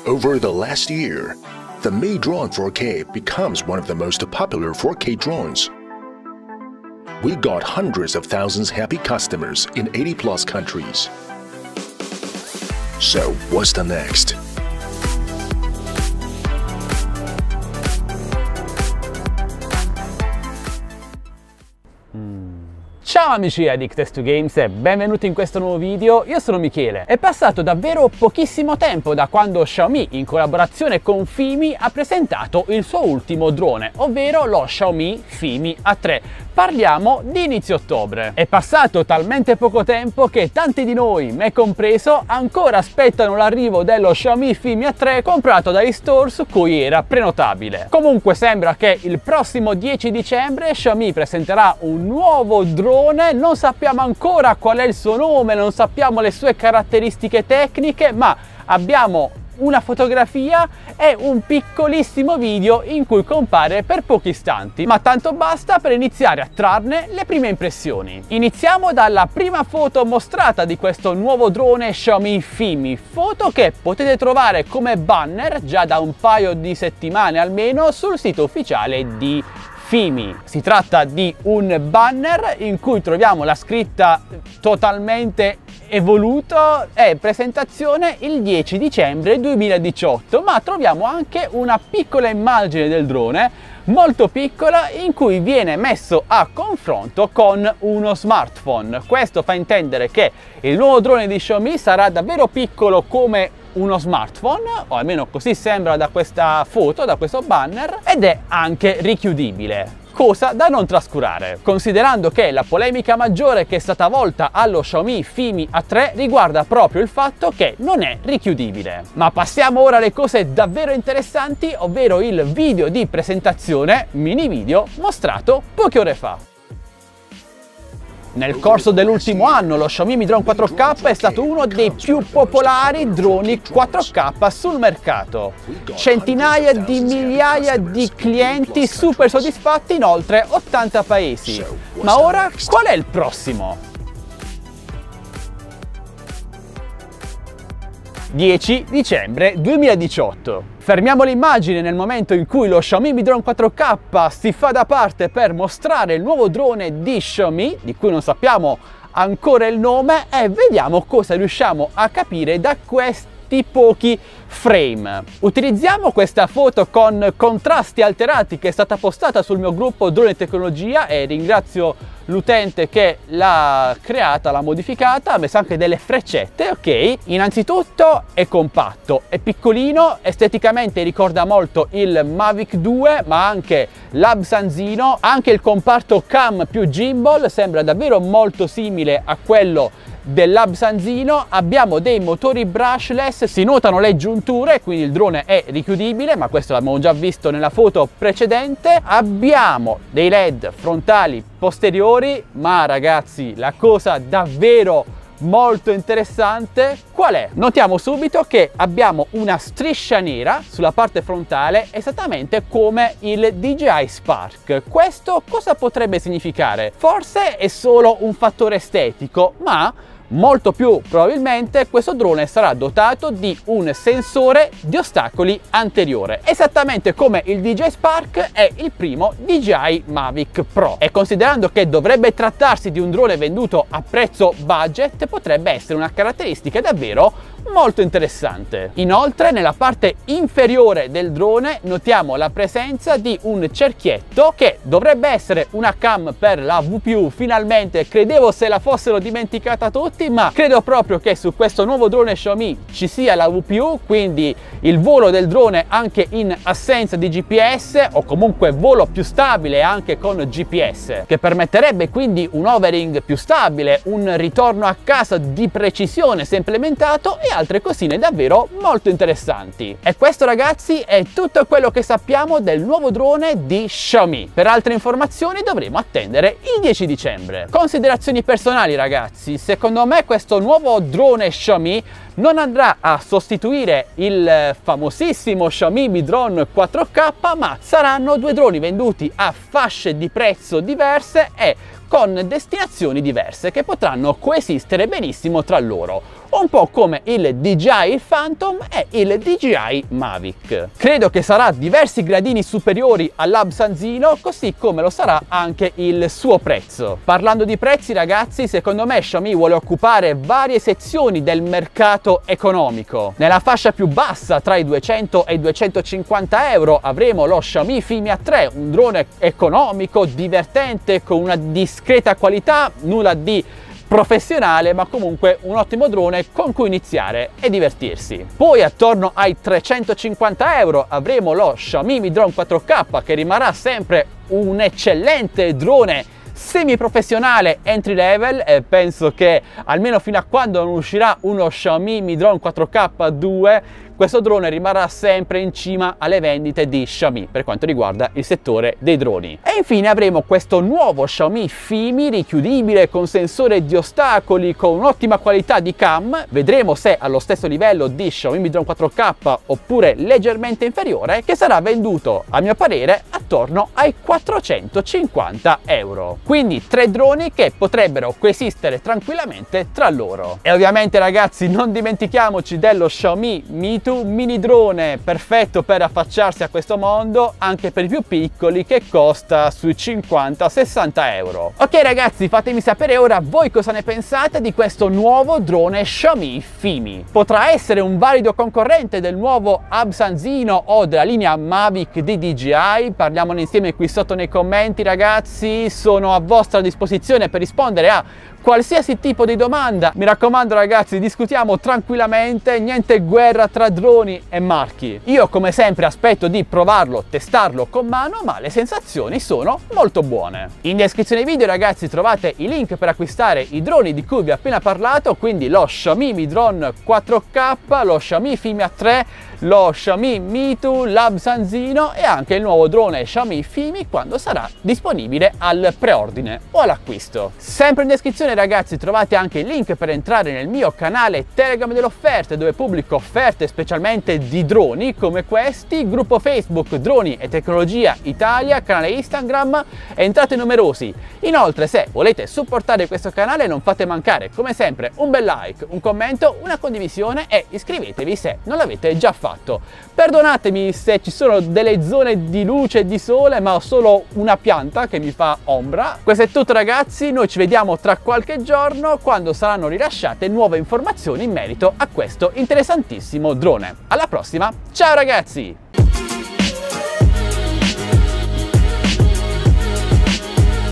Over the last year, the Mi Drone 4K becomes one of the most popular 4K drones. We got hundreds of thousands happy customers in 80+ countries. So what's the next? Ciao amici Addicted to Games e benvenuti in questo nuovo video. Io sono Michele. È passato davvero pochissimo tempo da quando Xiaomi in collaborazione con Fimi ha presentato il suo ultimo drone, ovvero lo Xiaomi Fimi A3. Parliamo di inizio ottobre. È passato talmente poco tempo che tanti di noi, me compreso, ancora aspettano l'arrivo dello Xiaomi Fimi A3 comprato dagli store su cui era prenotabile. Comunque sembra che il prossimo 10 dicembre Xiaomi presenterà un nuovo drone, non sappiamo ancora qual è il suo nome, non sappiamo le sue caratteristiche tecniche, ma abbiamo una fotografia e un piccolissimo video in cui compare per pochi istanti, ma tanto basta per iniziare a trarne le prime impressioni. Iniziamo dalla prima foto mostrata di questo nuovo drone Xiaomi Fimi, foto che potete trovare come banner già da un paio di settimane almeno sul sito ufficiale di Fimi. Si tratta di un banner in cui troviamo la scritta totalmente evoluto e presentazione il 10 dicembre 2018, ma troviamo anche una piccola immagine del drone molto piccola in cui viene messo a confronto con uno smartphone. Questo fa intendere che il nuovo drone di Xiaomi sarà davvero piccolo come uno smartphone, o almeno così sembra da questa foto, da questo banner, ed è anche richiudibile. Cosa da non trascurare, considerando che la polemica maggiore che è stata volta allo Xiaomi Fimi A3 riguarda proprio il fatto che non è richiudibile. Ma passiamo ora alle cose davvero interessanti, ovvero il video di presentazione, mini video, mostrato poche ore fa. Nel corso dell'ultimo anno lo Xiaomi Mi Drone 4K è stato uno dei più popolari droni 4K sul mercato. Centinaia di migliaia di clienti super soddisfatti in oltre 80 paesi. Ma ora qual è il prossimo? 10 dicembre 2018. Fermiamo l'immagine nel momento in cui lo Xiaomi Mi Drone 4K si fa da parte per mostrare il nuovo drone di Xiaomi, di cui non sappiamo ancora il nome, e vediamo cosa riusciamo a capire da questi pochi frame. Utilizziamo questa foto con contrasti alterati che è stata postata sul mio gruppo Drone e Tecnologia e ringrazio l'utente che l'ha creata, l'ha modificata, ha messo anche delle freccette, ok? Innanzitutto è compatto, è piccolino, esteticamente ricorda molto il Mavic 2, ma anche l'Absanzino, anche il comparto cam più gimbal sembra davvero molto simile a quello dell'Absanzino. Abbiamo dei motori brushless, si notano le giunture, quindi il drone è richiudibile, ma questo l'abbiamo già visto nella foto precedente. Abbiamo dei LED frontali posteriori, ma ragazzi la cosa davvero molto interessante qual è? Notiamo subito che abbiamo una striscia nera sulla parte frontale esattamente come il DJI Spark. Questo cosa potrebbe significare? Forse è solo un fattore estetico, ma molto più probabilmente questo drone sarà dotato di un sensore di ostacoli anteriore, esattamente come il DJI Spark è il primo DJI Mavic Pro. E considerando che dovrebbe trattarsi di un drone venduto a prezzo budget, potrebbe essere una caratteristica davvero molto interessante. Inoltre nella parte inferiore del drone notiamo la presenza di un cerchietto che dovrebbe essere una cam per la VPU. Finalmente, credevo se la fossero dimenticata tutti, ma credo proprio che su questo nuovo drone Xiaomi ci sia la VPU, quindi il volo del drone anche in assenza di GPS o comunque volo più stabile anche con GPS, che permetterebbe quindi un overing più stabile, un ritorno a casa di precisione se implementato e altre cosine davvero molto interessanti. E questo ragazzi è tutto quello che sappiamo del nuovo drone di Xiaomi. Per altre informazioni dovremo attendere il 10 dicembre. Considerazioni personali ragazzi, secondo me questo nuovo drone Xiaomi non andrà a sostituire il famosissimo Xiaomi Mi Drone 4K, ma saranno due droni venduti a fasce di prezzo diverse e con destinazioni diverse che potranno coesistere benissimo tra loro. un po' come il DJI Phantom e il DJI Mavic. Credo che sarà diversi gradini superiori all'Absanzino, così come lo sarà anche il suo prezzo. Parlando di prezzi, ragazzi, secondo me Xiaomi vuole occupare varie sezioni del mercato economico. Nella fascia più bassa, tra i 200 e i 250 euro, avremo lo Xiaomi Fimia 3, un drone economico, divertente, con una discreta qualità, nulla di professionale, ma comunque un ottimo drone con cui iniziare e divertirsi. Poi attorno ai 350 euro avremo lo Xiaomi Mi Drone 4K, che rimarrà sempre un eccellente drone semi-professionale entry level, e penso che almeno fino a quando non uscirà uno Xiaomi Mi Drone 4K2 questo drone rimarrà sempre in cima alle vendite di Xiaomi per quanto riguarda il settore dei droni. E infine avremo questo nuovo Xiaomi Fimi richiudibile con sensore di ostacoli, con un'ottima qualità di cam. Vedremo se allo stesso livello di Xiaomi Mi Drone 4K oppure leggermente inferiore, che sarà venduto a mio parere attorno ai 450 euro. Quindi 3 droni che potrebbero coesistere tranquillamente tra loro. E ovviamente, ragazzi, non dimentichiamoci dello Xiaomi Mi 2 mini drone, perfetto per affacciarsi a questo mondo anche per i più piccoli, che costa sui 50-60 euro. Ok ragazzi, fatemi sapere ora voi cosa ne pensate di questo nuovo drone Xiaomi Fimi. Potrà essere un valido concorrente del nuovo Absanzino o della linea Mavic di DJI? Parliamone insieme qui sotto nei commenti, ragazzi. Sono a vostra disposizione per rispondere a qualsiasi tipo di domanda. Mi raccomando, ragazzi, discutiamo tranquillamente, niente guerra tra droni e marchi. Io come sempre aspetto di provarlo, testarlo con mano, ma le sensazioni sono molto buone. In descrizione video, ragazzi, trovate i link per acquistare i droni di cui vi ho appena parlato, quindi lo Xiaomi Mi Drone 4K, lo Xiaomi Fimia 3, lo Xiaomi Mi 2, l'Absanzino e anche il nuovo drone Xiaomi Fimi quando sarà disponibile al preordine o all'acquisto. Sempre in descrizione, ragazzi, trovate anche il link per entrare nel mio canale Telegram delle offerte, dove pubblico offerte specialmente di droni come questi, gruppo Facebook Droni e Tecnologia Italia, canale Instagram, entrate numerosi. Inoltre, se volete supportare questo canale, non fate mancare come sempre un bel like, un commento, una condivisione e iscrivetevi se non l'avete già fatto. Perdonatemi se ci sono delle zone di luce e di sole, ma ho solo una pianta che mi fa ombra. Questo è tutto, ragazzi, noi ci vediamo tra qualche giorno quando saranno rilasciate nuove informazioni in merito a questo interessantissimo drone. Alla prossima, ciao ragazzi!